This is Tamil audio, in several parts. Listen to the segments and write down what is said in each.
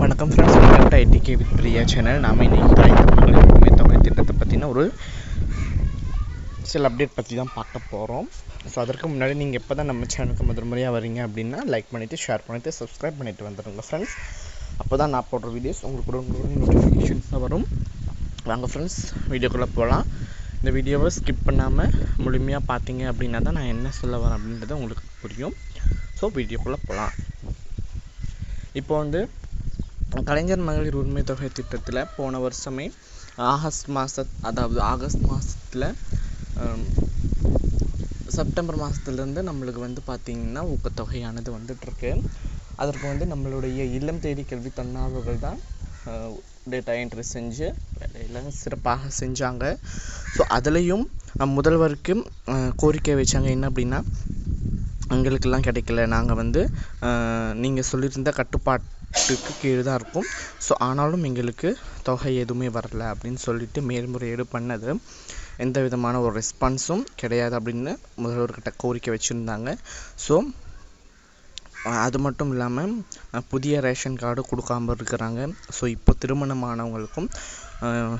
வணக்கம் friends, welcome to IDK with Priya channel. நாம் இன்றைக்கி கலைஞர் மகளிர் உரிமை தொகை திட்டத்தை பற்றின ஒரு சில அப்டேட் பற்றி தான் பார்க்க போகிறோம். ஸோ அதற்கு முன்னாடி நீங்கள் எப்போ தான் நம்ம சேனலுக்கு முதல் முறையாக வரீங்க அப்படின்னா லைக் பண்ணிவிட்டு ஷேர் பண்ணிவிட்டு சப்ஸ்கிரைப் பண்ணிவிட்டு வந்துடுங்க ஃப்ரெண்ட்ஸ். அப்போ தான் நான் போடுற வீடியோஸ் உங்களுக்கு நோட்டிஃபிகேஷன்ஸாக வரும். வாங்க ஃப்ரெண்ட்ஸ், வீடியோக்குள்ளே போகலாம். இந்த வீடியோவை ஸ்கிப் பண்ணாமல் முழுமையாக பார்த்தீங்க அப்படின்னா தான் நான் என்ன சொல்ல வரேன் அப்படின்றது உங்களுக்கு புரியும். ஸோ வீடியோக்குள்ளே போகலாம். இப்போ கலைஞர் மகளிர் உரிமை தொகை திட்டத்தில் போன வருஷமே ஆகஸ்ட் மாதத்தில் செப்டம்பர் மாதத்துலேருந்து நம்மளுக்கு பார்த்திங்கன்னா ஊக்கத்தொகையானது வந்துட்டுருக்கு. அதற்கு நம்மளுடைய இல்லம் தேடி கல்வி தன்னார்வர்கள் தான் டேட்டா என்ட்ரி செஞ்சு வேலையெல்லாம் சிறப்பாக செஞ்சாங்க. ஸோ அதுலேயும் முதல்வருக்கு கோரிக்கை வச்சாங்க, என்ன அப்படின்னா எங்களுக்கெல்லாம் கிடைக்கல, நாங்கள் நீங்கள் சொல்லியிருந்த கட்டுப்பாட்டுக்கு கீழே தான் இருக்கும். ஸோ ஆனாலும் எங்களுக்கு தொகை எதுவுமே வரல அப்படின்னு சொல்லிட்டு மேல்முறையீடு பண்ணது. எந்த விதமான ஒரு ரெஸ்பான்ஸும் கிடையாது அப்படின்னு முதல்வர்கிட்ட கோரிக்கை வச்சுருந்தாங்க. ஸோ அது மட்டும் இல்லாமல் புதிய ரேஷன் கார்டு கொடுக்காமல் இருக்கிறாங்க. ஸோ இப்போ திருமணமானவங்களுக்கும்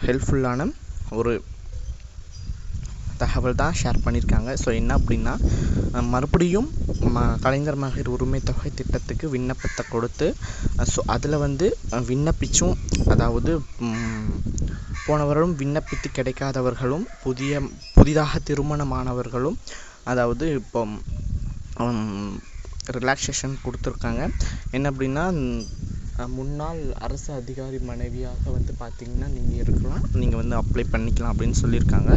ஹெல்ப்ஃபுல்லான ஒரு தகவல் தான் ஷேர் பண்ணியிருக்காங்க. ஸோ என்ன அப்படின்னா, மறுபடியும் கலைஞர் மகளிர் உரிமை தொகை திட்டத்துக்கு விண்ணப்பத்தை கொடுத்து ஸோ அதில் விண்ணப்பிச்சும், அதாவது போன வருடம் விண்ணப்பித்து கிடைக்காதவர்களும் புதிதாக திருமணமானவர்களும் அதாவது இப்போ ரிலாக்ஸேஷன் கொடுத்துருக்காங்க. என்ன அப்படின்னா, முன்னாள் அரசு அதிகாரி மனைவியாக பார்த்திங்கன்னா நீங்கள் இருக்கலாம், நீங்கள் அப்ளை பண்ணிக்கலாம் அப்படின்னு சொல்லியிருக்காங்க.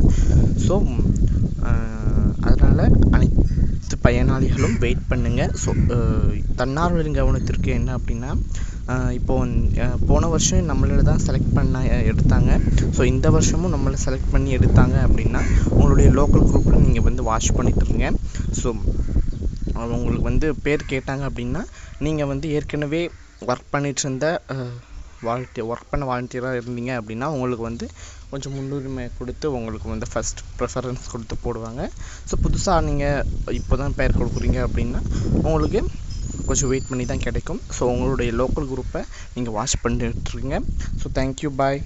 ஸோ அதனால் அனைத்து பயனாளிகளும் வெயிட் பண்ணுங்கள். ஸோ தன்னார்வலின் கவனத்திற்கு என்ன அப்படின்னா, போன வருஷம் நம்மள தான் செலக்ட் பண்ண எடுத்தாங்க. ஸோ இந்த வருஷமும் நம்மளை செலக்ட் பண்ணி எடுத்தாங்க அப்படின்னா உங்களுடைய லோக்கல் குரூப்பில் நீங்கள் வாட்ச் பண்ணிட்டுருங்க. ஸோ உங்களுக்கு பேர் கேட்டாங்க அப்படின்னா நீங்கள் ஏற்கனவே ஒர்க் பண்ணிகிட்டு இருந்த ஒர்க் பண்ண வாலண்டியராக இருந்தீங்க அப்படின்னா உங்களுக்கு கொஞ்சம் முன்னுரிமை கொடுத்து உங்களுக்கு ஃபஸ்ட் ப்ரிஃபரன்ஸ் கொடுத்து போடுவாங்க. ஸோ புதுசாக நீங்கள் இப்போ தான் பேர் கொடுக்குறீங்க அப்படின்னா உங்களுக்கு கொஞ்சம் வெயிட் பண்ணி தான் கிடைக்கும். ஸோ உங்களுடைய லோக்கல் குரூப்பை நீங்கள் வாட்ச் பண்ணிட்டுருங்க. ஸோ தேங்க்யூ, பாய்.